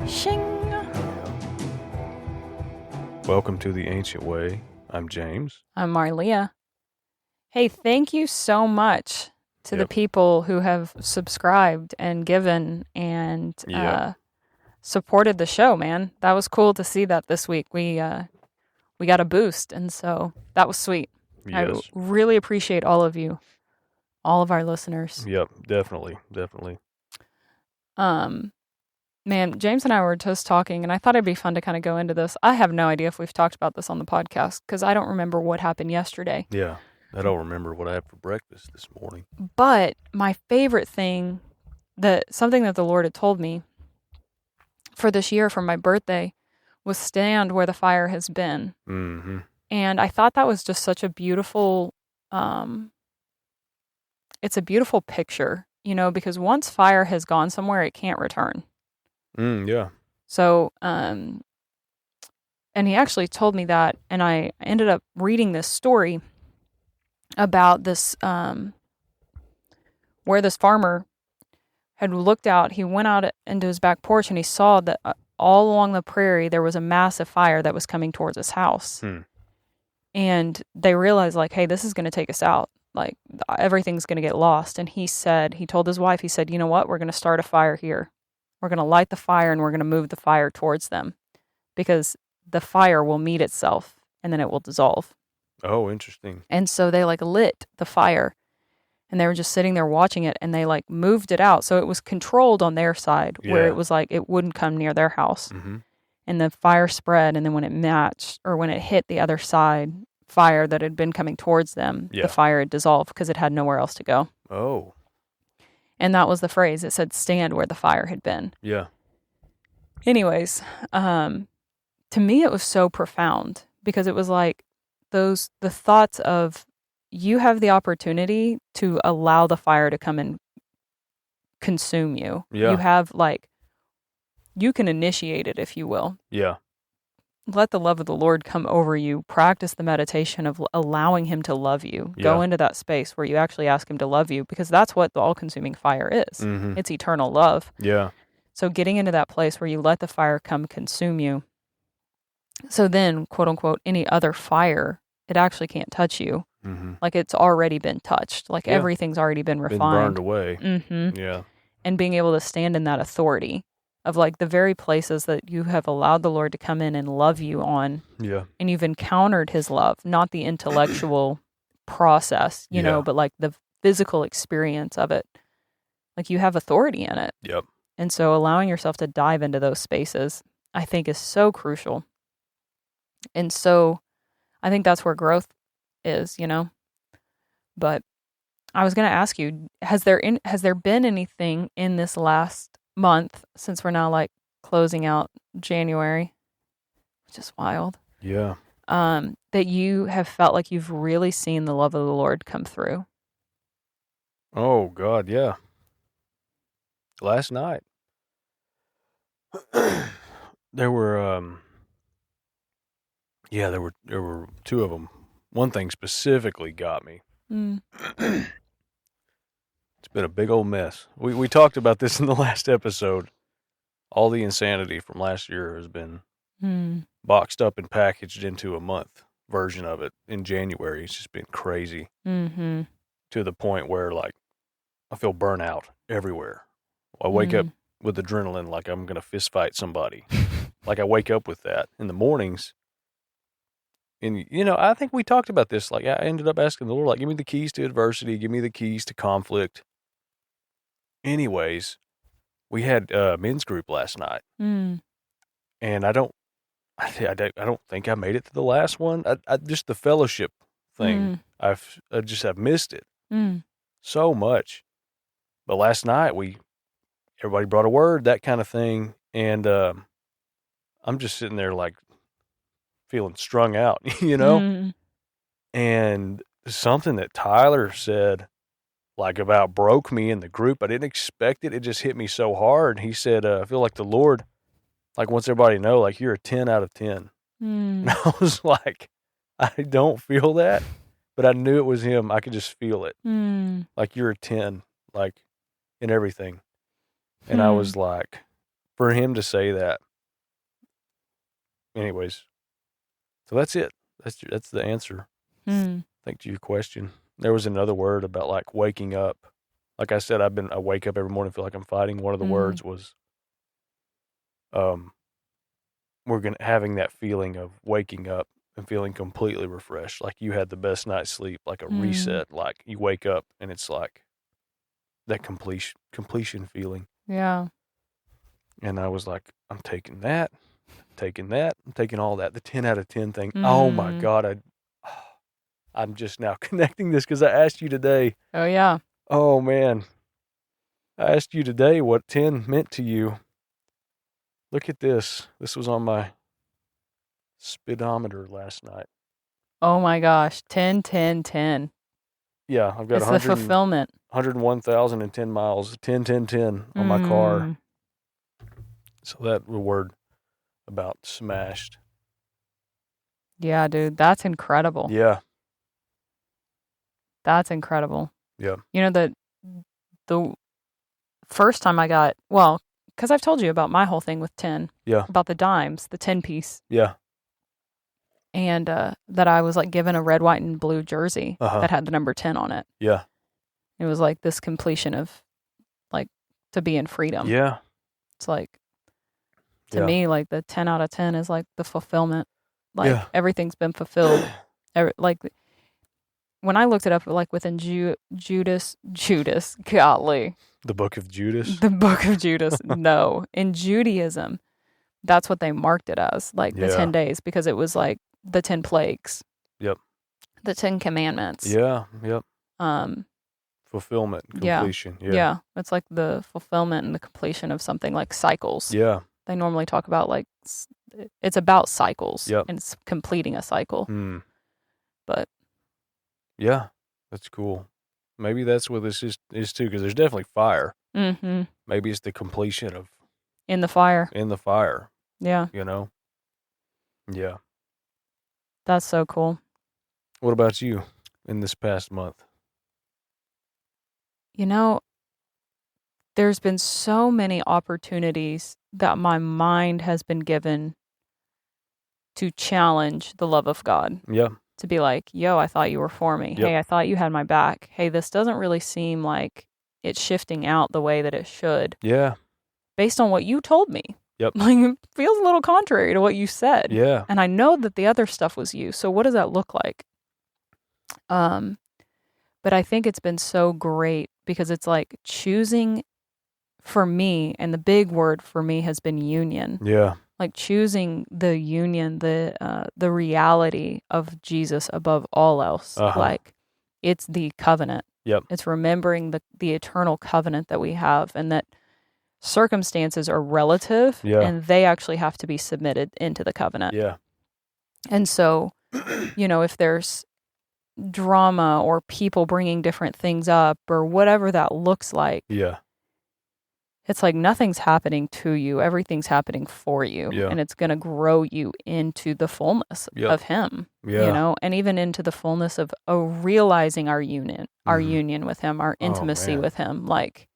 Shing. Welcome to the Ancient Way. I'm James. I'm Marlia. Hey, thank you so much to the Yep. people who have subscribed and given and Yep. supported the show, man. That was cool to see that this week. We got a boost, and so that was sweet. I Yes. really appreciate all of you, all of our listeners. Yep. Definitely. Man, James and I were just talking, and I thought it'd be fun to kind of go into this. I have no idea if we've talked about this on the podcast because I don't remember what happened yesterday. Yeah. I don't remember what I had for breakfast this morning. But my favorite thing, something that the Lord had told me for this year for my birthday, was stand where the fire has been. Mm-hmm. And I thought that was just such a beautiful, it's a beautiful picture, because once fire has gone somewhere, it can't return. Yeah. So, and he actually told me that, and I ended up reading this story about this, where this farmer had looked out. He went out into his back porch and he saw that all along the prairie there was a massive fire that was coming towards his house. And they realized, like, hey, this is going to take us out. Like, everything's going to get lost. And he told his wife, he said, you know what? We're going to start a fire here. We're going to light the fire and we're going to move the fire towards them because the fire will meet itself and then it will dissolve. Oh, interesting. And so they lit the fire and they were just sitting there watching it and they moved it out. So it was controlled on their side where it was it wouldn't come near their house. Mm-hmm. And the fire spread. And then when it hit the other side fire that had been coming towards them, the fire had dissolved because it had nowhere else to go. Oh. And that was the phrase. It said, stand where the fire had been. Yeah. Anyways, to me, it was so profound because it was the thoughts of you have the opportunity to allow the fire to come and consume you. Yeah. You have you can initiate it, if you will. Yeah. Let the love of the Lord come over you. Practice the meditation of allowing him to love you. Yeah. Go into that space where you actually ask him to love you because that's what the all-consuming fire is. Mm-hmm. It's eternal love. Yeah. So getting into that place where you let the fire come consume you. So then, quote unquote, any other fire, it actually can't touch you. Mm-hmm. It's already been touched. Everything's already been refined. Been burned away. Mm-hmm. Yeah. And being able to stand in that authority of the very places that you have allowed the Lord to come in and love you on. Yeah. And you've encountered his love, not the intellectual process, you know, but the physical experience of it. You have authority in it. Yep. And so allowing yourself to dive into those spaces, I think, is so crucial. And so I think that's where growth is, But I was going to ask you, has there been anything in this last month, since we're now closing out January, which is wild, Yeah. that you have felt like you've really seen the love of the Lord come through? Oh, God, yeah. Last night. There were there were two of them. One thing specifically got me. It's been a big old mess. We talked about this in the last episode. All the insanity from last year has been boxed up and packaged into a month version of it in January. It's just been crazy. Mm-hmm. To the point where I feel burnout everywhere. I wake up with adrenaline like I'm going to fist fight somebody. I wake up with that in the mornings. And, I think we talked about this. I ended up asking the Lord, give me the keys to adversity. Give me the keys to conflict. Anyways, we had a men's group last night. And I don't think I made it to the last one. I just the fellowship thing. I've missed it so much. But last night everybody brought a word, that kind of thing. And, I'm just sitting there feeling strung out, and something that Tyler said about broke me in the group. I didn't expect it. It just hit me so hard. He said, I feel like the Lord, wants everybody to know, you're a 10 out of 10. And I was I don't feel that, but I knew it was him. I could just feel it. You're a 10, in everything. And I was for him to say that. Anyways, so that's it. That's the answer. I think to your question. There was another word about like waking up. Like I said, I wake up every morning, feel like I'm fighting. One of the words was, having that feeling of waking up and feeling completely refreshed. Like you had the best night's sleep, like a reset. Like you wake up and it's like that completion feeling. Yeah. And I was like, I'm taking that, I'm taking all that. The 10 out of 10 thing. Oh my God. I'm just now connecting this because I asked you today. Oh, yeah. Oh man. I asked you today what 10 meant to you. Look at this. This was on my speedometer last night. Oh my gosh. 10, 10, 10. Yeah, I've got It's the fulfillment. 101,010 miles, 10, 10, 10 on my car. So that word about smashed. Yeah, dude, that's incredible. Yeah. That's incredible. Yeah. You know, the first time I got, well, because I've told you about my whole thing with 10. Yeah. About the dimes, the 10 piece. Yeah. And that I was like given a red, white, and blue jersey that had the number 10 on it. Yeah. It was like this completion of like to be in freedom. Yeah. It's like, to me, like the 10 out of 10 is like the fulfillment. Like everything's been fulfilled. Like when I looked it up, like within Judas, golly. The book of Judas? The book of Judas, no. In Judaism, that's what they marked it as, like the 10 days, because it was like the 10 plagues. Yep. The 10 commandments. Yeah, yep. Fulfillment, completion. Yeah. It's like the fulfillment and the completion of something like cycles. Yeah. They normally talk about like, it's about cycles. Yep. And it's completing a cycle. But. Yeah, that's cool. Maybe that's what this is too, because there's definitely fire. Maybe it's the completion of. In the fire. Yeah. You know? Yeah. That's so cool. What about you in this past month? You know, there's been so many opportunities that my mind has been given to challenge the love of God. Yeah. To be like, yo, I thought you were for me. Yep. Hey, I thought you had my back. Hey, this doesn't really seem like it's shifting out the way that it should. Yeah. Based on what you told me. Yep. Like, it feels a little contrary to what you said. Yeah. And I know that the other stuff was you. So what does that look like? But I think it's been so great because it's like choosing for me, and the big word for me has been union. Yeah. Like choosing the union, the reality of Jesus above all else. Like it's the covenant. Yep. It's remembering the eternal covenant that we have, and that circumstances are relative and they actually have to be submitted into the covenant. Yeah. And so, you know, if there's drama or people bringing different things up or whatever that looks like. Yeah. It's like nothing's happening to you. Everything's happening for you. Yeah. And it's going to grow you into the fullness of him, you know, and even into the fullness of realizing our union with him, our intimacy with him. Like,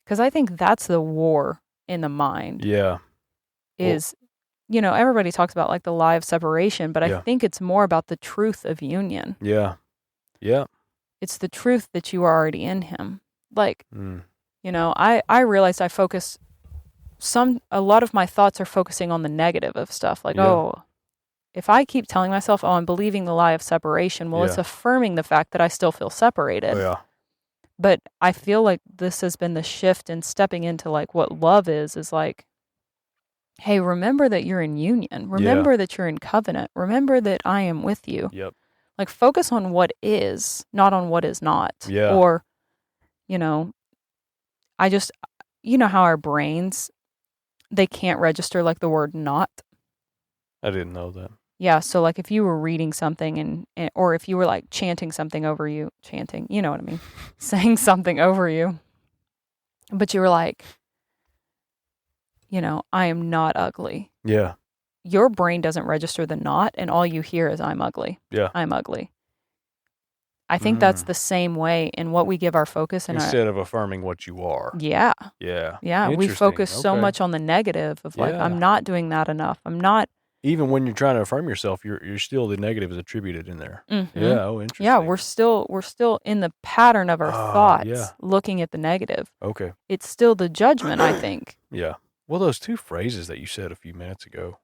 because I think that's the war in the mind. Yeah. Is, you know, everybody talks about like the lie of separation, but I think it's more about the truth of union. Yeah. Yeah. It's the truth that you are already in him. Like, you know, I realized I focus a lot of my thoughts are focusing on the negative of stuff. Like, if I keep telling myself, I'm believing the lie of separation, well, it's affirming the fact that I still feel separated. Oh, yeah. But I feel like this has been the shift in stepping into like what love is like, hey, remember that you're in union. Remember that you're in covenant. Remember that I am with you. Yep. Like focus on what is, not on what is not. Yeah. Or, you know, you know how our brains, they can't register like the word not. I didn't know that. Yeah. So like if you were reading something or if you were like chanting something over you, you know what I mean? Saying something over you, but you were like, you know, I am not ugly. Yeah. Your brain doesn't register the not, and all you hear is I'm ugly. Yeah. I'm ugly. I think that's the same way in what we give our focus in instead of affirming what you are. Yeah. Yeah. Yeah. We focus so much on the negative of like, I'm not doing that enough. I'm not. Even when you're trying to affirm yourself, you're still, the negative is attributed in there. Mm-hmm. Yeah. Oh, interesting. Yeah. We're still in the pattern of our thoughts looking at the negative. Okay. It's still the judgment, I think. Yeah. Well, those two phrases that you said a few minutes ago,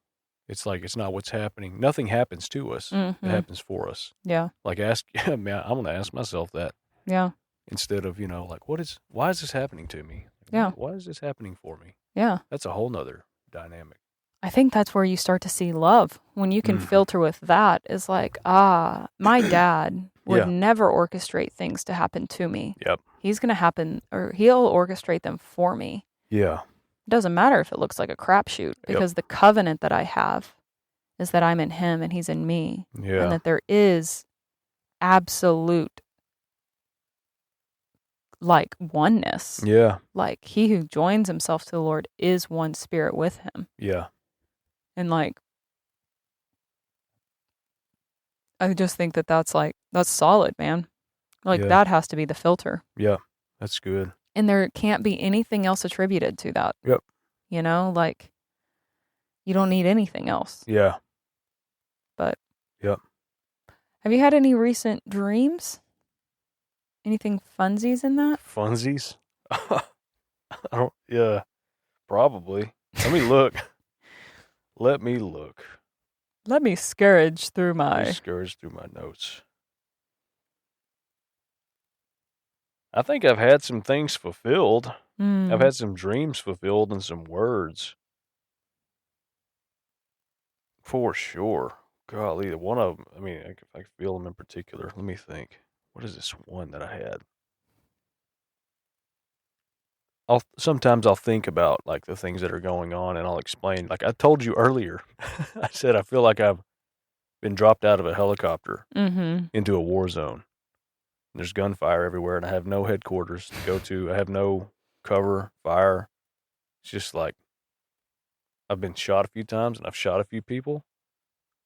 it's like, it's not what's happening. Nothing happens to us. Mm-hmm. It happens for us. Yeah. Like I'm going to ask myself that. Yeah. Instead of, like, why is this happening to me? Yeah. Why is this happening for me? Yeah. That's a whole nother dynamic. I think that's where you start to see love. When you can filter with that, is like, my dad would never orchestrate things to happen to me. Yep. He's going to happen, or he'll orchestrate them for me. Yeah. It doesn't matter if it looks like a crapshoot, because the covenant that I have is that I'm in him and he's in me. Yeah. And that there is absolute, like, oneness. Yeah. Like, he who joins himself to the Lord is one spirit with him. Yeah. And like, I just think that's solid, man. Like, that has to be the filter. Yeah. That's good. And there can't be anything else attributed to that. Yep. Like, you don't need anything else. Yeah. But. Yep. Have you had any recent dreams? Anything funsies in that? Funsies? Yeah, probably. Let me look. Let me scourge through my notes. I think I've had some things fulfilled. I've had some dreams fulfilled and some words. For sure. Golly, one of them, I feel them in particular. Let me think. What is this one that I had? Sometimes I'll think about like the things that are going on, and I'll explain. Like I told you earlier, I said I feel like I've been dropped out of a helicopter into a war zone. There's gunfire everywhere, and I have no headquarters to go to. I have no cover fire. It's just like I've been shot a few times, and I've shot a few people,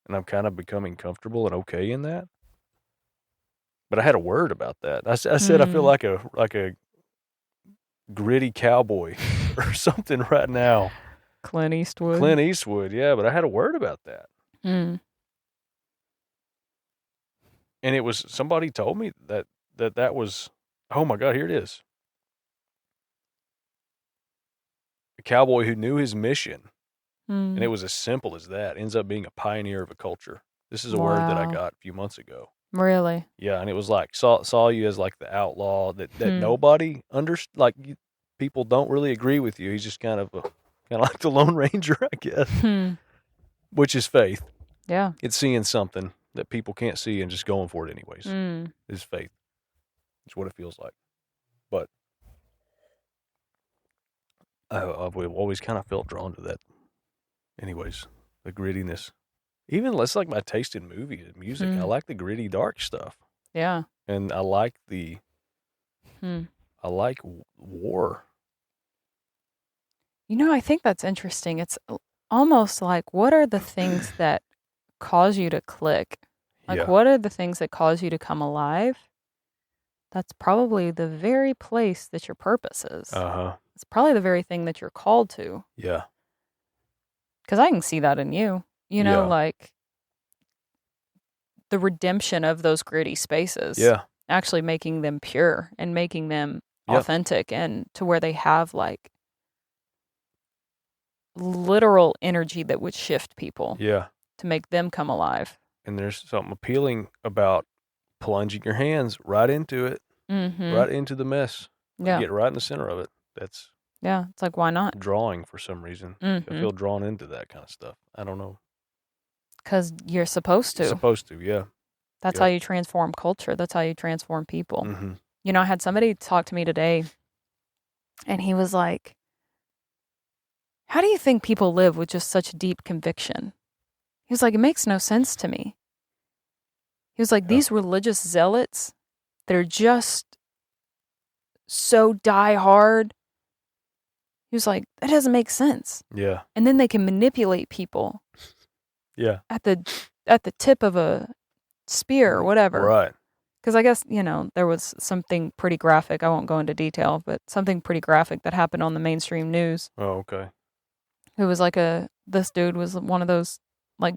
and I'm kind of becoming comfortable and okay in that. But I had a word about that. I said I feel like a gritty cowboy or something right now. Clint Eastwood, yeah, but I had a word about that. And it was, somebody told me that was, oh my God, here it is. A cowboy who knew his mission, and it was as simple as that, ends up being a pioneer of a culture. This is a word that I got a few months ago. Really? Yeah, and it was like, saw you as like the outlaw that nobody people don't really agree with you. He's just kind of like the Lone Ranger, I guess. Which is faith. Yeah. It's seeing something that people can't see and just going for it anyways. Is faith. It's what it feels like. But I've always kind of felt drawn to that. Anyways, the grittiness. Even less like my taste in movies and music. I like the gritty, dark stuff. Yeah. And I like I like war. I think that's interesting. It's almost like, what are the things that cause you to click? Like, what are the things that cause you to come alive? That's probably the very place that your purpose is. It's probably the very thing that you're called to. Yeah. Because I can see that in you. Like the redemption of those gritty spaces. Yeah. Actually making them pure and making them authentic, and to where they have like literal energy that would shift people. Yeah. To make them come alive. And there's something appealing about plunging your hands right into it, right into the mess. Yeah. Get right in the center of it. That's it's like, why not? Drawing for some reason. I feel drawn into that kind of stuff. I don't know. Because you're supposed to. You're supposed to, yeah. That's how you transform culture. That's how you transform people. I had somebody talk to me today, and he was like, how do you think people live with just such deep conviction? He was like, it makes no sense to me. He was like, these religious zealots that are just so die hard. He was like, that doesn't make sense. Yeah. And then they can manipulate people. Yeah. At the tip of a spear or whatever. Right. Because I guess, there was something pretty graphic. I won't go into detail, but something pretty graphic that happened on the mainstream news. Oh, okay. It was like this dude was one of those, like,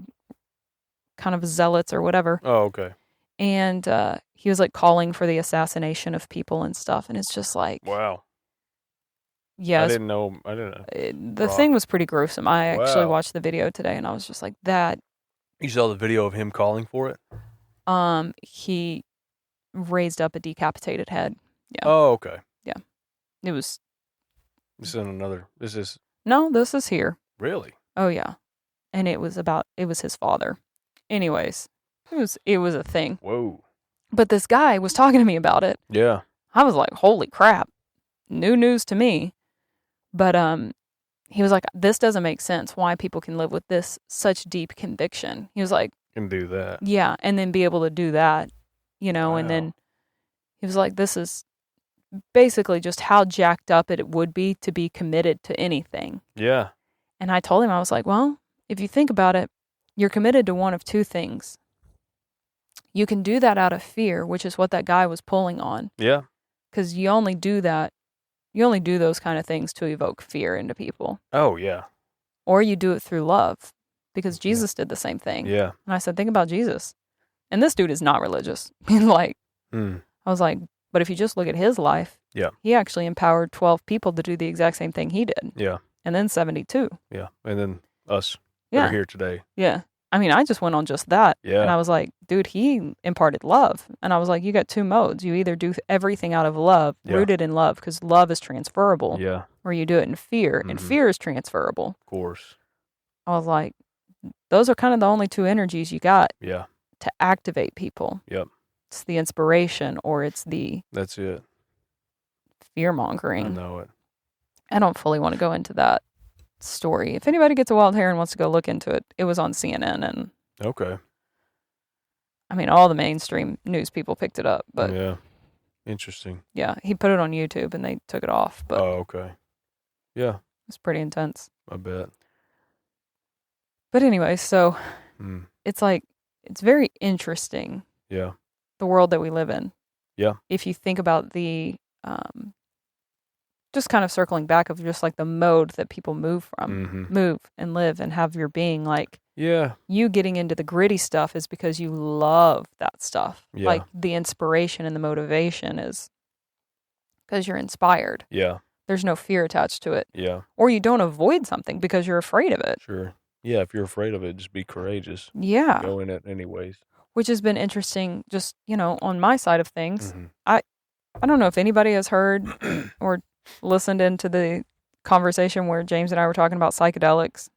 kind of zealots or whatever. Oh, okay. And he was, like, calling for the assassination of people and stuff. And it's just like... Wow. Yeah. I didn't know. The thing was pretty gruesome. I actually Wow. watched the video today, and I was just like, that... You saw the video of him calling for it? He raised up a decapitated head. Yeah. Oh, okay. Yeah. It was... This is... No, this is here. Really? Oh, yeah. And it was his father. Anyways, it was a thing. Whoa. But this guy was talking to me about it. Yeah. I was like, holy crap. New news to me. But he was like, this doesn't make sense why people can live with such deep conviction. He was like... Can do that. Yeah, and then be able to do that, Wow. And then he was like, this is basically just how jacked up it would be to be committed to anything. Yeah. And I told him, I was like, well, if you think about it, you're committed to one of two things. You can do that out of fear, which is what that guy was pulling on. Yeah. Because you only do those kind of things to evoke fear into people. Oh, yeah. Or you do it through love, because Jesus did the same thing. Yeah. And I said, think about Jesus. And this dude is not religious. I was like, but if you just look at his life, he actually empowered 12 people to do the exact same thing he did. Yeah. And then 72. Yeah. And then us that are here today. Yeah. I mean, I just went on just that. Yeah. And I was like, dude, he imparted love. And I was like, you got two modes. You either do everything out of love, rooted in love, because love is transferable. Yeah. Or you do it in fear, and fear is transferable. Of course. I was like, those are kind of the only two energies you got to activate people. Yep. It's the inspiration, or it's the... That's it. Fear-mongering. I know it. I don't fully want to go into that story. If anybody gets a wild hair and wants to go look into it, it was on CNN, and... Okay. I mean, all the mainstream news people picked it up, but... Yeah. Interesting. Yeah, he put it on YouTube, and they took it off, but... Oh, okay. Yeah. It's pretty intense. I bet. But anyway, so... It's like... It's very interesting. Yeah. The world that we live in. Yeah. If you think about the... just kind of circling back of just like the mode that people move from, move and live and have your being, like, you getting into the gritty stuff is because you love that stuff. Yeah. Like the inspiration and the motivation is because you're inspired. Yeah. There's no fear attached to it. Yeah. Or you don't avoid something because you're afraid of it. Sure. Yeah. If you're afraid of it, just be courageous. Yeah. Go in it anyways. Which has been interesting just, on my side of things. I don't know if anybody has heard or listened into the conversation where James and I were talking about psychedelics.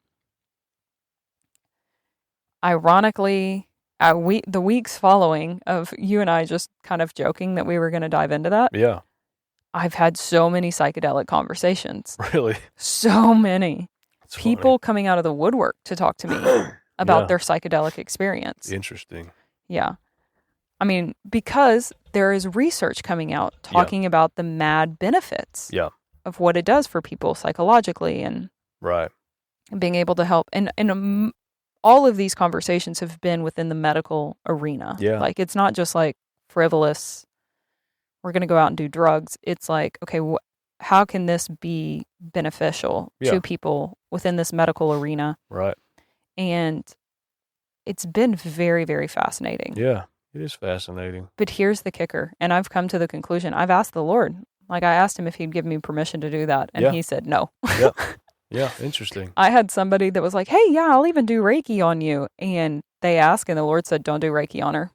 Ironically, the weeks following of you and I just kind of joking that we were going to dive into that. Yeah. I've had so many psychedelic conversations. Really? So many. That's people funny. Coming out of the woodwork to talk to me about their psychedelic experience. Interesting. Yeah. I mean, because there is research coming out talking about the mad benefits of what it does for people psychologically and being able to help. And all of these conversations have been within the medical arena. Yeah. Like, it's not just like frivolous, we're going to go out and do drugs. It's like, okay, how can this be beneficial to people within this medical arena? Right. And it's been very, very fascinating. Yeah. It is fascinating. But here's the kicker, and I've come to the conclusion. I've asked the Lord. Like, I asked him if he'd give me permission to do that, and he said no. Yeah, interesting. I had somebody that was like, hey, yeah, I'll even do Reiki on you. And they asked, and the Lord said, don't do Reiki on her.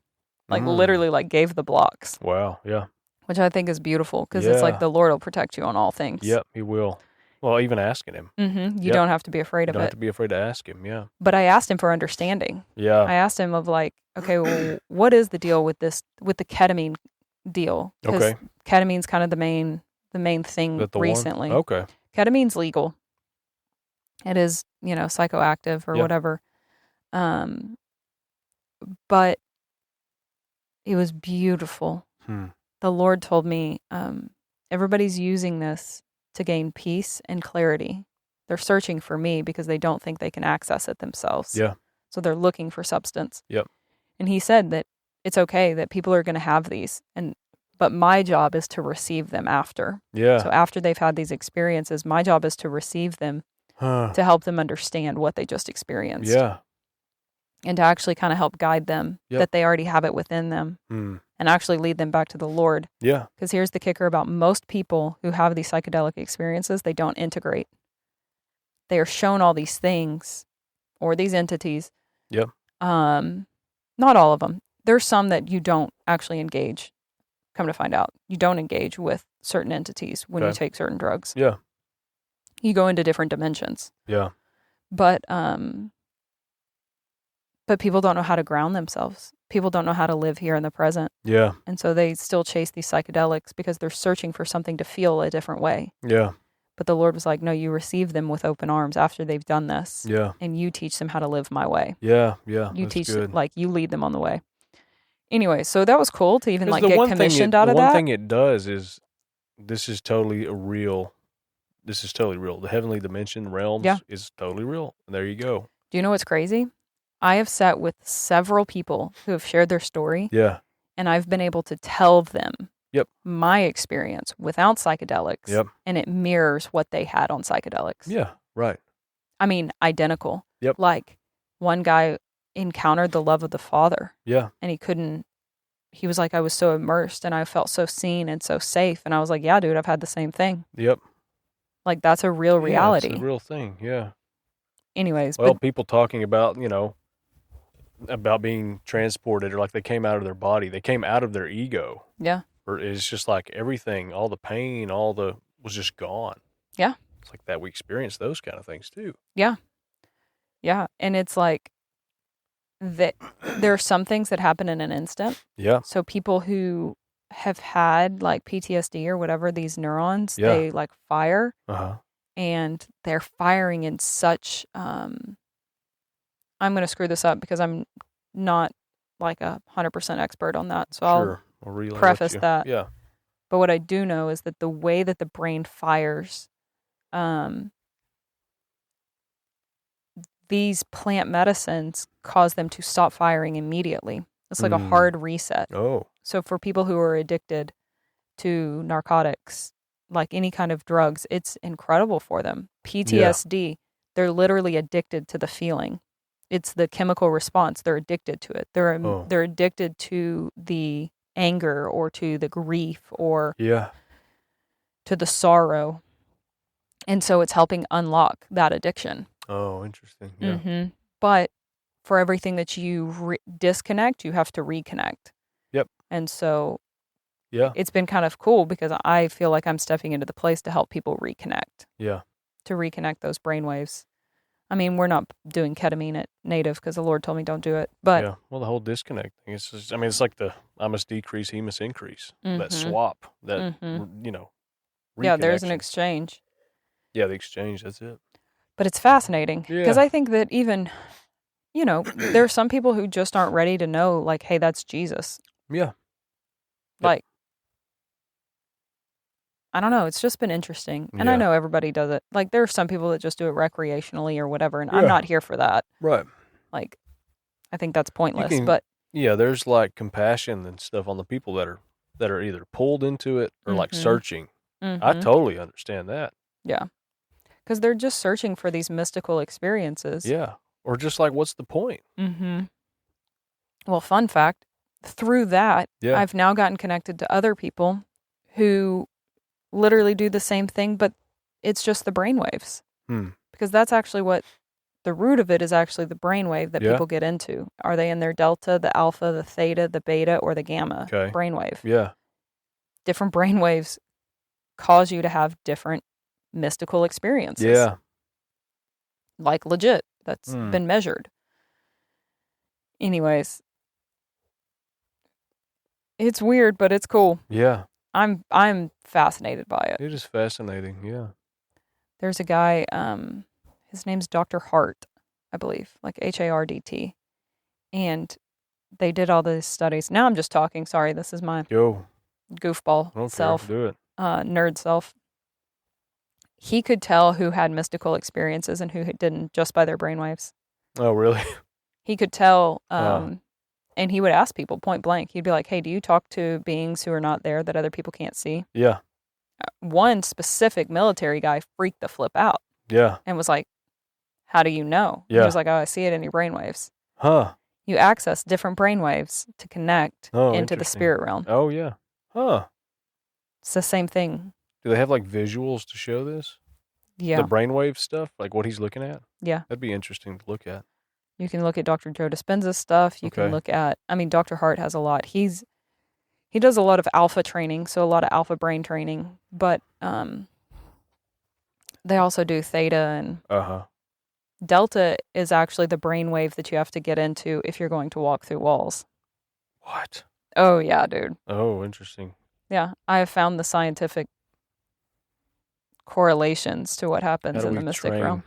Like, literally, like, gave the blocks. Wow, yeah. Which I think is beautiful, because it's like the Lord will protect you on all things. Yep, he will. Well, even asking him. You don't have to be afraid of it. You don't have to be afraid to ask him, yeah. But I asked him for understanding. Yeah. I asked him of like, okay, well, what is the deal with this, with the ketamine deal? Because ketamine's kind of the main thing recently. One? Okay. Ketamine's legal. It is, psychoactive or whatever. But it was beautiful. The Lord told me, everybody's using this to gain peace and clarity. They're searching for me because they don't think they can access it themselves. Yeah. So they're looking for substance. Yep. And he said that it's okay that people are going to have these, but my job is to receive them after. Yeah. So after they've had these experiences, my job is to receive them to help them understand what they just experienced. Yeah. And to actually kind of help guide them that they already have it within them and actually lead them back to the Lord. Yeah. Because here's the kicker about most people who have these psychedelic experiences, they don't integrate. They are shown all these things or these entities. Yep. Not all of them. There's some that you don't actually engage. Come to find out, you don't engage with certain entities when you take certain drugs. Yeah. You go into different dimensions. Yeah. But people don't know how to ground themselves. People don't know how to live here in the present. Yeah. And so they still chase these psychedelics because they're searching for something to feel a different way. Yeah. But the Lord was like, no, you receive them with open arms after they've done this. Yeah. And you teach them how to live my way. Yeah. Yeah. You That's teach good. them, you lead them on the way. Anyway, so that was cool to even get commissioned out of that. The one thing it does is this is totally real. The heavenly dimension realms is totally real. And there you go. Do you know what's crazy? I have sat with several people who have shared their story. Yeah. And I've been able to tell them my experience without psychedelics. Yep. And it mirrors what they had on psychedelics. Yeah, right. I mean, identical. Yep. Like one guy encountered the love of the Father. Yeah. And he was like, I was so immersed and I felt so seen and so safe. And I was like, yeah, dude, I've had the same thing. Yep. Like that's a real reality. It's a real thing. Yeah. Anyways. Well, people talking about, about being transported or like they came out of their body. They came out of their ego. Yeah. Or it's just like everything, all the pain, was just gone. Yeah. It's like that we experience those kind of things too. Yeah. Yeah. And it's like that there are some things that happen in an instant. Yeah. So people who have had like PTSD or whatever, these neurons, they like fire. Uh-huh. And they're firing in such, I'm going to screw this up because I'm not like 100% expert on that. So I'll preface that. Yeah. But what I do know is that the way that the brain fires, these plant medicines cause them to stop firing immediately. It's like a hard reset. Oh. So for people who are addicted to narcotics, like any kind of drugs, it's incredible for them. PTSD, they're literally addicted to the feeling. It's the chemical response. They're addicted to it. They're addicted to the anger or to the grief or to the sorrow. And so it's helping unlock that addiction. Oh, interesting. Yeah. Mm-hmm. But for everything that you disconnect, you have to reconnect. Yep. And so it's been kind of cool because I feel like I'm stepping into the place to help people reconnect. Yeah. To reconnect those brainwaves. I mean, we're not doing ketamine at Native because the Lord told me don't do it. But well, the whole disconnect thing. It's just, it's like the I must decrease, he must increase. That swap. That yeah, there's an exchange. Yeah, the exchange. That's it. But it's fascinating because I think that even, there are some people who just aren't ready to know, like, hey, that's Jesus. Yeah. Like, I don't know. It's just been interesting. And I know everybody does it. Like, there are some people that just do it recreationally or whatever, and I'm not here for that. Right. Like, I think that's pointless. But there's like compassion and stuff on the people that are either pulled into it or like searching. I totally understand that. Yeah. Because they're just searching for these mystical experiences. Yeah. Or just like, what's the point? Mm-hmm. Well, fun fact, through that, I've now gotten connected to other people who literally do the same thing, but it's just the brainwaves. Because that's actually what the root of it is, actually the brainwave that people get into. Are they in their delta, the alpha, the theta, the beta, or the gamma brainwave? Yeah. Different brainwaves cause you to have different mystical experiences. Yeah. Like legit. That's been measured. Anyways. It's weird, but it's cool. Yeah. I'm fascinated by it. It is fascinating, yeah. There's a guy, his name's Dr. Hart, I believe, like Hardt. And they did all these studies. Now I'm just talking. Sorry, this is my goofball self. Do it. Nerd self. He could tell who had mystical experiences and who didn't just by their brainwaves. Oh, really? He could tell And he would ask people point blank. He'd be like, hey, do you talk to beings who are not there that other people can't see? Yeah. One specific military guy freaked the flip out. Yeah. And was like, how do you know? Yeah. He was like, oh, I see it in your brainwaves. Huh. You access different brainwaves to connect into the spirit realm. Oh, yeah. Huh. It's the same thing. Do they have like visuals to show this? Yeah. The brainwave stuff, like what he's looking at? Yeah. That'd be interesting to look at. You can look at Dr. Joe Dispenza's stuff. You can look at, Dr. Hart has a lot. He does a lot of alpha training, so a lot of alpha brain training, but they also do theta and delta is actually the brain wave that you have to get into if you're going to walk through walls. What? Oh, yeah, dude. Oh, interesting. Yeah, I have found the scientific correlations to what happens in the mystic realm.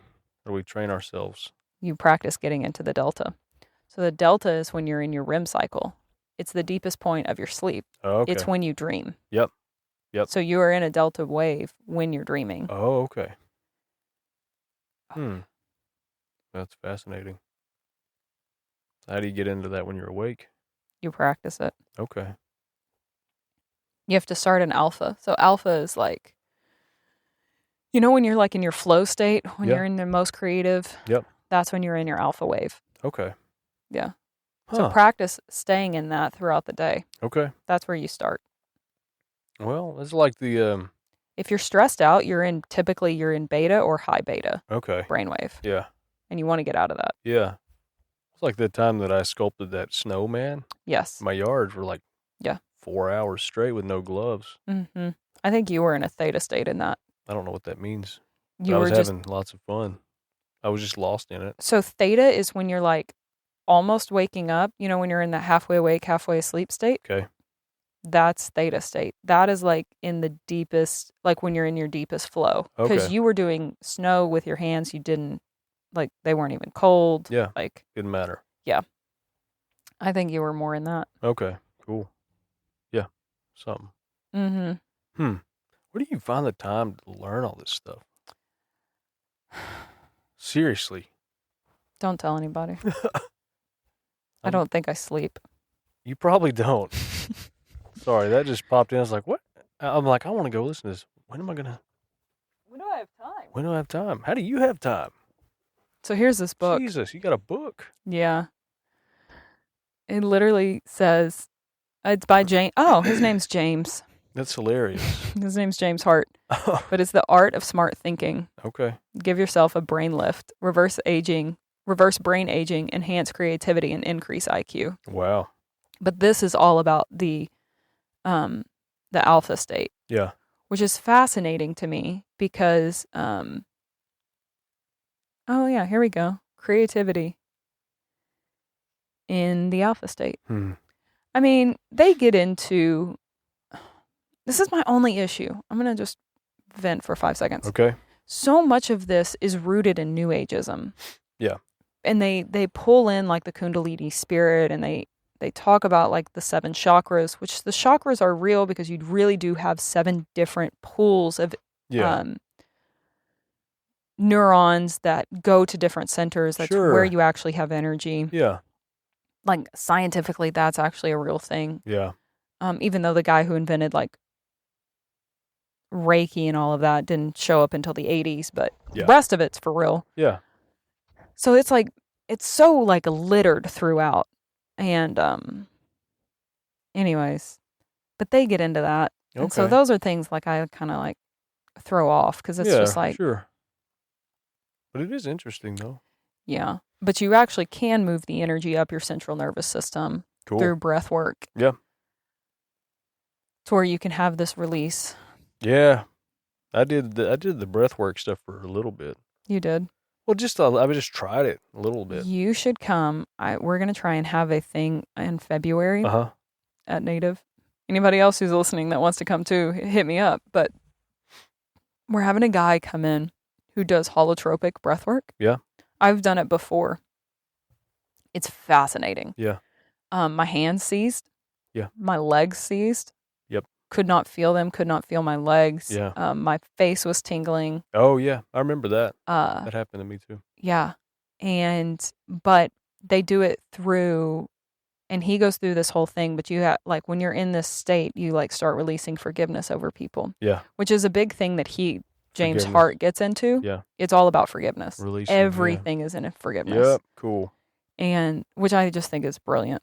How do we train ourselves? You practice getting into the delta. So the delta is when you're in your REM cycle. It's the deepest point of your sleep. Oh, okay. It's when you dream. Yep. So you are in a delta wave when you're dreaming. Oh, okay. That's fascinating. How do you get into that when you're awake? You practice it. Okay. You have to start in alpha. So alpha is like, when you're like in your flow state, when you're in the most creative, that's when you're in your alpha wave. Okay. Yeah. So practice staying in that throughout the day. Okay. That's where you start. Well, it's like the... If you're stressed out, typically you're in beta or high beta brainwave. Yeah. And you want to get out of that. Yeah. It's like the time that I sculpted that snowman. Yes. My yards were like 4 hours straight with no gloves. Mm-hmm. I think you were in a theta state in that. I don't know what that means. I was having lots of fun. I was just lost in it. So theta is when you're like almost waking up, when you're in that halfway awake, halfway asleep state. Okay. That's theta state. That is like in the deepest, like when you're in your deepest flow. Because you were doing snow with your hands. You didn't, like, they weren't even cold. Yeah. Like, didn't matter. Yeah. I think you were more in that. Okay. Cool. Yeah. Something. Mm-hmm. Where do you find the time to learn all this stuff? Seriously. Don't tell anybody. I don't think I sleep. You probably don't. Sorry, that just popped in. I was like, what? I'm like, I want to go listen to this. When do I have time? When do I have time? How do you have time? So here's this book. Jesus, you got a book. Yeah. It literally says, it's by James. Oh, his name's James. That's hilarious. His name's James Hart. But it's The Art of Smart Thinking. Okay. Give yourself a brain lift. Reverse brain aging, enhance creativity, and increase IQ. Wow. But this is all about the alpha state. Yeah. Which is fascinating to me because, oh yeah, here we go. Creativity in the alpha state. I mean, they get into, this is my only issue. I'm going to just vent for 5 seconds. Okay. So much of this is rooted in New Ageism. Yeah. And they pull in like the Kundalini spirit, and they talk about like the 7 chakras, which the chakras are real because you really do have 7 different pools of neurons that go to different centers. That's where you actually have energy. Yeah. Like scientifically, that's actually a real thing. Yeah. Even though the guy who invented like Reiki and all of that didn't show up until the 80s, but the rest of it's for real. Yeah. So it's like, it's so like littered throughout. And anyways, but they get into that. Okay. And so those are things like I kind of like throw off because it's just like. Sure. But it is interesting though. Yeah. But you actually can move the energy up your central nervous system through breath work. Yeah. To where you can have this release. Yeah. I did the breath work stuff for a little bit. You did? Well, I just tried it a little bit. You should come. We're going to try and have a thing in February at Native. Anybody else who's listening that wants to come too, hit me up. But we're having a guy come in who does holotropic breath work. Yeah. I've done it before. It's fascinating. Yeah. My hands seized. Yeah. My legs seized. Yep. Could not feel them. Could not feel my legs. Yeah. My face was tingling. Oh yeah, I remember that. That happened to me too. Yeah, but they do it through and he goes through this whole thing, but you have, like, when you're in this state, you like start releasing forgiveness over people. Yeah. Which is a big thing that James Hart gets into. Yeah. It's all about forgiveness. Releasing. Everything is in forgiveness. Yep. Cool. And which I just think is brilliant.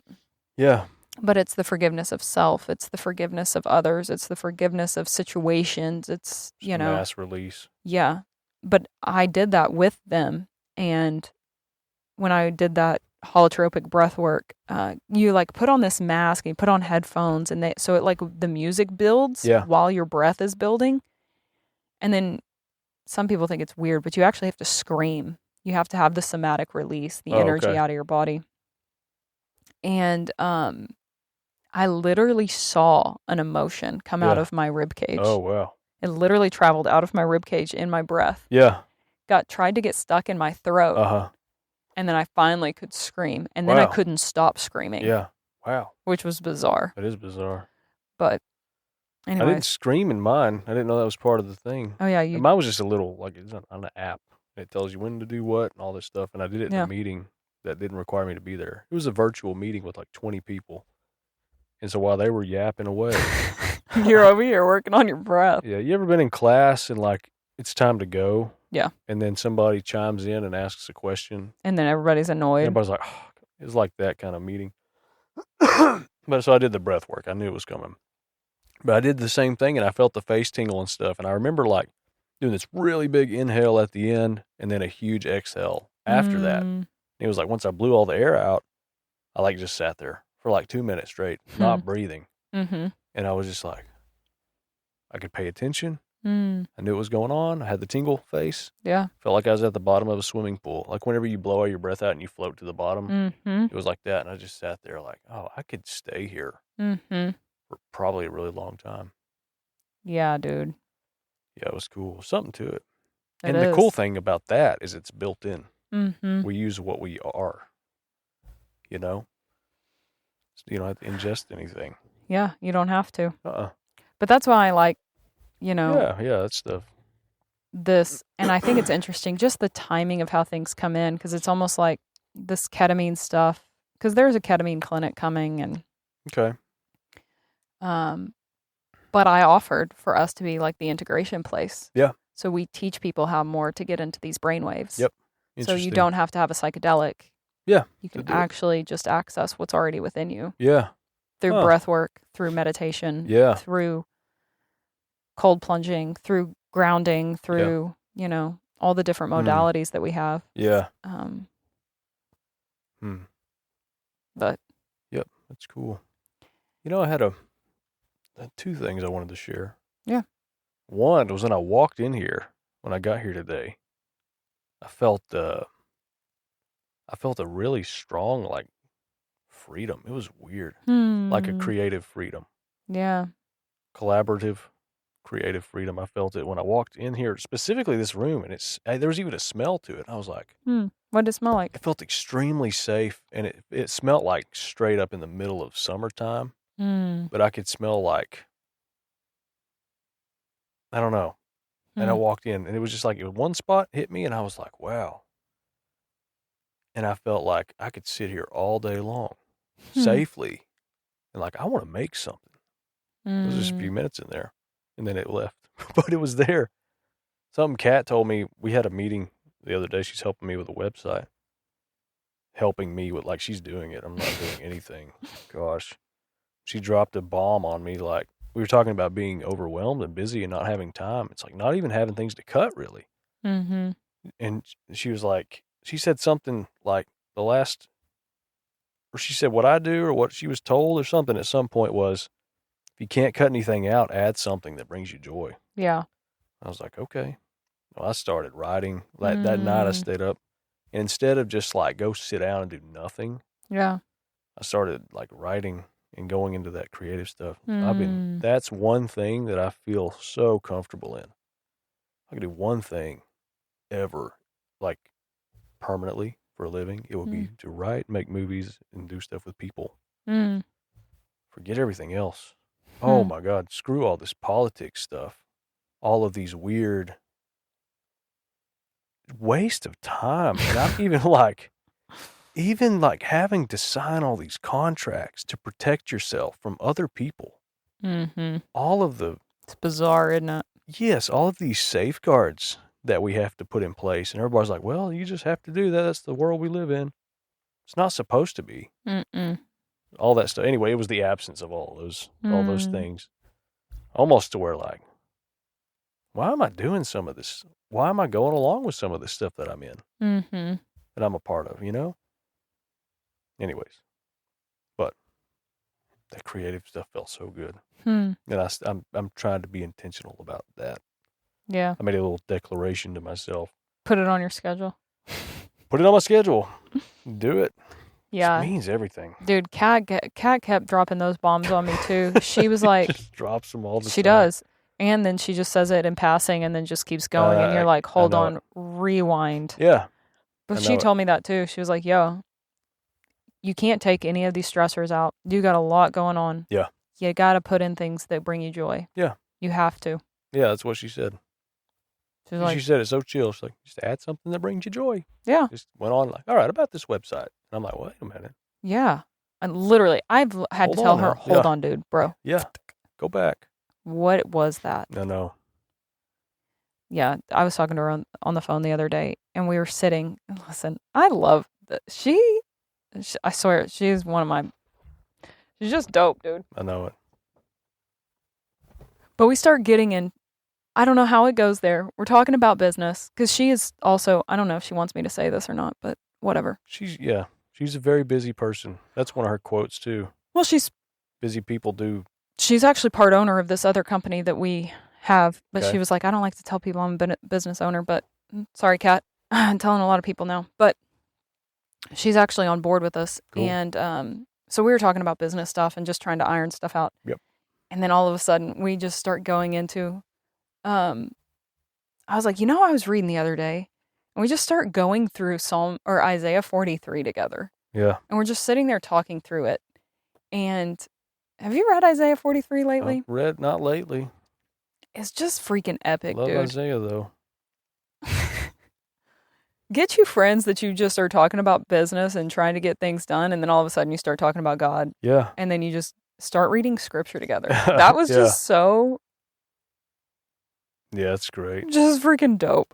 Yeah. But it's the forgiveness of self. It's the forgiveness of others. It's the forgiveness of situations. It's, you know. Mass release. Yeah. But I did that with them. And when I did that holotropic breath work, you like put on this mask and you put on headphones, and so it like the music builds while your breath is building. And then some people think it's weird, but you actually have to scream. You have to have the somatic release, the energy out of your body. And I literally saw an emotion come out of my rib cage. Oh, wow. It literally traveled out of my rib cage in my breath. Yeah. Tried to get stuck in my throat. Uh-huh. And then I finally could scream. And then I couldn't stop screaming. Yeah. Wow. Which was bizarre. It is bizarre. But anyway. I didn't scream in mine. I didn't know that was part of the thing. Oh, yeah. Mine was just a little, like, it's on an app. It tells you when to do what and all this stuff. And I did it in a meeting that didn't require me to be there. It was a virtual meeting with like 20 people. And so while they were yapping away. You're over here working on your breath. Yeah. You ever been in class and like it's time to go? Yeah. And then somebody chimes in and asks a question. And then everybody's annoyed. Everybody's like, oh. It was like that kind of meeting. But so I did the breath work. I knew it was coming. But I did the same thing and I felt the face tingle and stuff. And I remember like doing this really big inhale at the end and then a huge exhale after that. And it was like once I blew all the air out, I like just sat there for like 2 minutes straight, not breathing. And I was just like, I could pay attention. I knew what was going on. I had the tingle face. Yeah. Felt like I was at the bottom of a swimming pool. Like whenever you blow all your breath out and you float to the bottom, it was like that. And I just sat there like, oh, I could stay here for probably a really long time. Yeah, dude. Yeah, it was cool. Something to it. And the cool thing about that is it's built in. We use what we are, you know? So you don't have to ingest anything. Yeah, you don't have to. But that's why I like, you know. Yeah, that's this, and I think it's interesting, just the timing of how things come in, because it's almost like this ketamine stuff, because there's a ketamine clinic coming, and but I offered for us to be like the integration place. Yeah. So we teach people how more to get into these brainwaves. Yep. So you don't have to have a psychedelic. Yeah. You can actually just access what's already within you. Yeah. Through breath work, through meditation. Yeah. Through cold plunging, through grounding, through, you know, all the different modalities that we have. Yeah. But. Yep. That's cool. You know, I had two things I wanted to share. Yeah. One was when I walked in here, when I got here today, I felt a really strong, like, freedom. It was weird. Like a creative freedom. Yeah. Collaborative, creative freedom. I felt it when I walked in here, specifically this room, and there was even a smell to it. I was like, what did it smell like? It felt extremely safe, and it smelled like straight up in the middle of summertime. But I could smell like, I don't know. And I walked in, and it was just like, one spot hit me, and I was like, wow. And I felt like I could sit here all day long, safely, and like, I want to make something. It was just a few minutes in there, and then it left. But it was there. Kat told me, we had a meeting the other day. She's helping me with a website. Helping me with, like, she's doing it. I'm not doing anything. Gosh. She dropped a bomb on me, like, we were talking about being overwhelmed and busy and not having time. It's like not even having things to cut, really. And she was like, she said something like or she said what I do or what she was told or something at some point was, if you can't cut anything out, add something that brings you joy. Yeah. I was like, okay. Well, I started writing. That night I stayed up. And instead of just like go sit down and do nothing. Yeah. I started like writing and going into that creative stuff. That's one thing that I feel so comfortable in. I could do one thing ever, like permanently for a living. It would be to write, make movies, and do stuff with people. Forget everything else. Oh my God, screw all this politics stuff. All of these weird waste of time. And I'm even like, even like having to sign all these contracts to protect yourself from other people. Mm-hmm. All of the... It's bizarre, isn't it? Yes, all of these safeguards that we have to put in place. And everybody's like, well, you just have to do that. That's the world we live in. It's not supposed to be. Mm-mm. All that stuff. Anyway, it was the absence of all those things. Almost to where, like, why am I doing some of this? Why am I going along with some of this stuff that I'm in? Mm-hmm. That I'm a part of, you know? Anyways. But that creative stuff felt so good. And I'm trying to be intentional about that. Yeah. I made a little declaration to myself. Put it on your schedule. Put it on my schedule. Do it. Yeah. It means everything. Dude, Kat kept dropping those bombs on me too. She was like... just drops them all the time. She does. And then she just says it in passing and then just keeps going. And you're like, hold on, rewind. Yeah. But she told me that too. She was like, yo, you can't take any of these stressors out. You got a lot going on. Yeah. You got to put in things that bring you joy. Yeah. You have to. Yeah, that's what she said. She said it so chill. She's like, just add something that brings you joy. Yeah. Just went on like, all right, about this website. And I'm like, wait a minute. Yeah. And literally, I've had to tell her, hold on, dude, bro. Yeah. Go back. What was that? No. Yeah. I was talking to her on the phone the other day, and we were sitting. Listen, I love that. I swear, she's one of my... She's just dope, dude. I know it. But we start getting in... I don't know how it goes there. We're talking about business, because she is also... I don't know if she wants me to say this or not, but whatever. She's a very busy person. That's one of her quotes, too. Well, she's... Busy people do... She's actually part owner of this other company that we have, but she was like, I don't like to tell people I'm a business owner, but sorry, Kat. I'm telling a lot of people now. But she's actually on board with us. Cool. And so we were talking about business stuff and just trying to iron stuff out. Yep. And then all of a sudden, we just start going into... I was like, I was reading the other day, and we just start going through Isaiah 43 together. Yeah. And we're just sitting there talking through it. And... Have you read Isaiah 43 lately? Not lately. It's just freaking epic, Love dude. Isaiah, though. Get you friends that you just are talking about business and trying to get things done, and then all of a sudden you start talking about God. Yeah. And then you just start reading scripture together. That was just so... Yeah, it's great. Just freaking dope.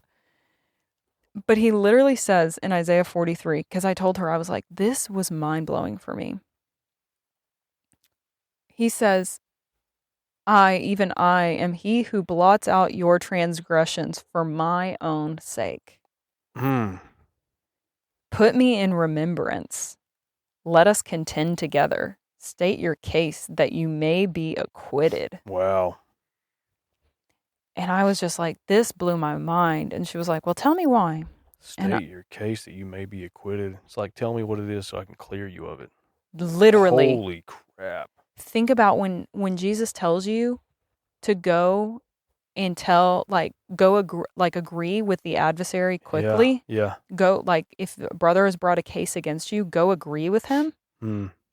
But he literally says in Isaiah 43, because I told her, I was like, this was mind-blowing for me. He says, even I, am he who blots out your transgressions for my own sake. Put me in remembrance. Let us contend together. State your case that you may be acquitted. Wow. And I was just like, this blew my mind. And she was like, well, tell me why. State your case that you may be acquitted. It's like, tell me what it is so I can clear you of it. Literally. Holy crap. Think about when Jesus tells you to go and agree with the adversary quickly. Yeah. Go, like, if a brother has brought a case against you, go agree with him.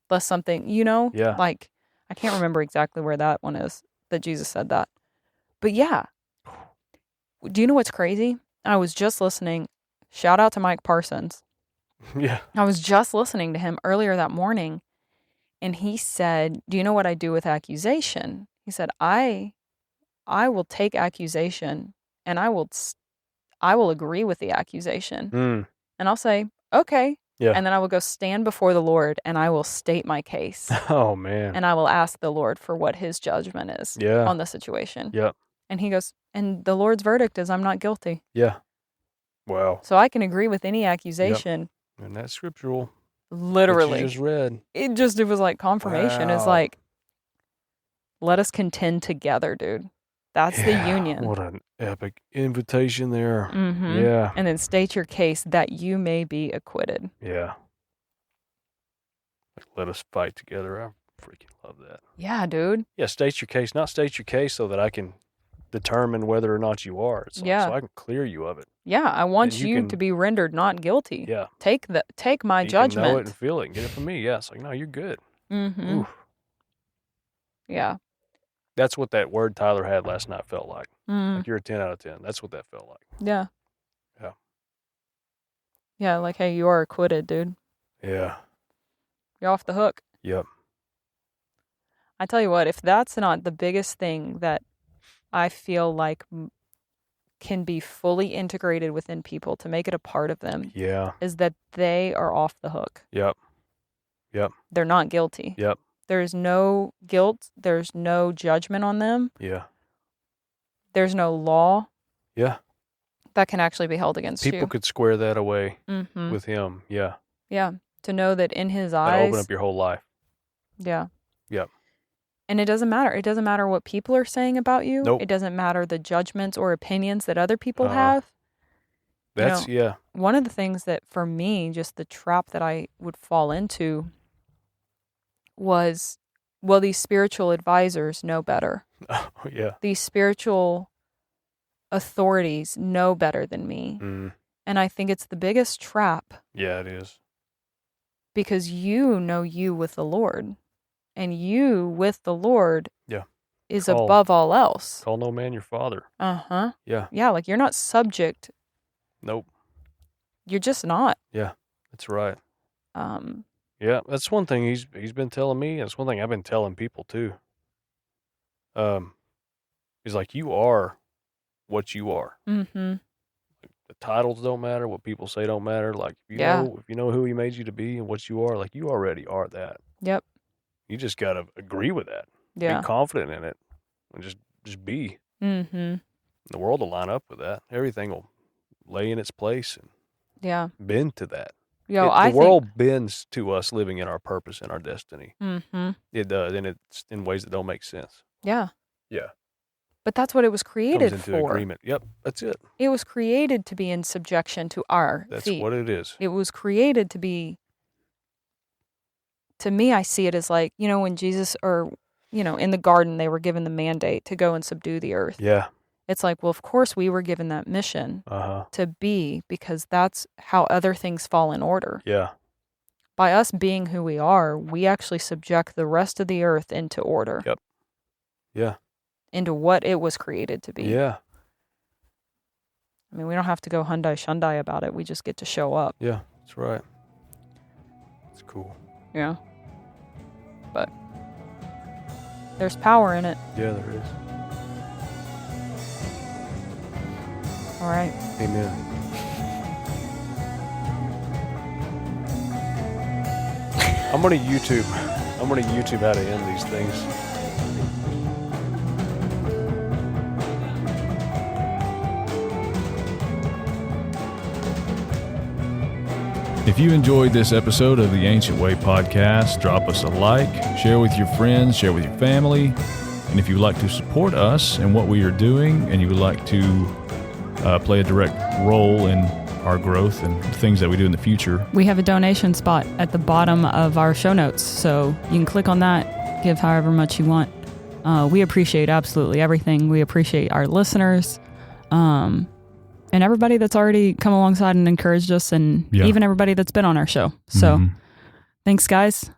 Lest something, Yeah. Like, I can't remember exactly where that one is that Jesus said that. But yeah. Do you know what's crazy? I was just listening. Shout out to Mike Parsons. Yeah. I was just listening to him earlier that morning. And he said, do you know what I do with accusation? He said, I will take accusation and I will agree with the accusation. And I'll say, okay. Yeah. And then I will go stand before the Lord and I will state my case. Oh, man. And I will ask the Lord for what his judgment is on the situation. Yep. And he goes, and the Lord's verdict is I'm not guilty. Yeah. Wow. So I can agree with any accusation. Yep. And that's scriptural. Literally. What you just read. It was like confirmation. Wow. It's like, let us contend together, dude. That's the union. What an epic invitation there. Mm-hmm. Yeah. And then state your case that you may be acquitted. Yeah. Like, let us fight together. I freaking love that. Yeah, dude. Yeah, state your case. Not state your case so that I can determine whether or not you are. It's like, so I can clear you of it. Yeah, I want you to be rendered not guilty. Yeah. Take my judgment. You can know it and feel it and get it from me. Yeah, it's like, no, you're good. Mm-hmm. Oof. Yeah. That's what that word Tyler had last night felt like. Like you're a 10 out of 10. That's what that felt like. Yeah. Yeah. Yeah, like, hey, you are acquitted, dude. Yeah. You're off the hook. Yep. I tell you what, if that's not the biggest thing that I feel like can be fully integrated within people to make it a part of them, is that they are off the hook. Yep. They're not guilty. Yep. There's no guilt. There's no judgment on them. Yeah. There's no law. Yeah. That can actually be held against you. People could square that away with him. Yeah. Yeah. To know that in his eyes. That'll open up your whole life. Yeah. Yep. And it doesn't matter. It doesn't matter what people are saying about you. Nope. It doesn't matter the judgments or opinions that other people have. That's, one of the things that for me, just the trap that I would fall into was, well, these spiritual advisors know better. Oh, yeah. These spiritual authorities know better than me. Mm. And I think it's the biggest trap. Yeah, it is. Because you know you with the Lord. And you with the Lord is above all else. Call no man your father. Uh-huh. Yeah. Yeah, like you're not subject. Nope. You're just not. Yeah, that's right. Yeah, that's one thing he's been telling me. That's one thing I've been telling people too. He's like, you are what you are. Mm-hmm. The titles don't matter. What people say don't matter. Like, if you know who he made you to be and what you are, like, you already are that. Yep. You just got to agree with that. Yeah. Be confident in it. And just be. Mm-hmm. The world will line up with that. Everything will lay in its place and bend to that. The world bends to us living in our purpose and our destiny. Mm-hmm. It does, and it's in ways that don't make sense. Yeah. Yeah. But that's what it was created Comes into for. Agreement. Yep, that's it. It was created to be in subjection to our feet. That's what it is. It was created to be, to me, I see it as like, when Jesus, or, in the garden, they were given the mandate to go and subdue the earth. Yeah. It's like, well, of course we were given that mission to be, because that's how other things fall in order. Yeah. By us being who we are, we actually subject the rest of the earth into order. Yep. Yeah. Into what it was created to be. Yeah. I mean, we don't have to go Hyundai Shundai about it. We just get to show up. Yeah, that's right. It's cool. Yeah. But there's power in it. Yeah, there is. All right. Amen. I'm going to YouTube how to end these things. If you enjoyed this episode of the Ancient Way podcast, drop us a like, share with your friends, share with your family. And if you'd like to support us and what we are doing, and you would like to play a direct role in our growth and things that we do in the future, we have a donation spot at the bottom of our show notes. So you can click on that, give however much you want. We appreciate absolutely everything. We appreciate our listeners. And everybody that's already come alongside and encouraged us, and even everybody that's been on our show. So thanks, guys.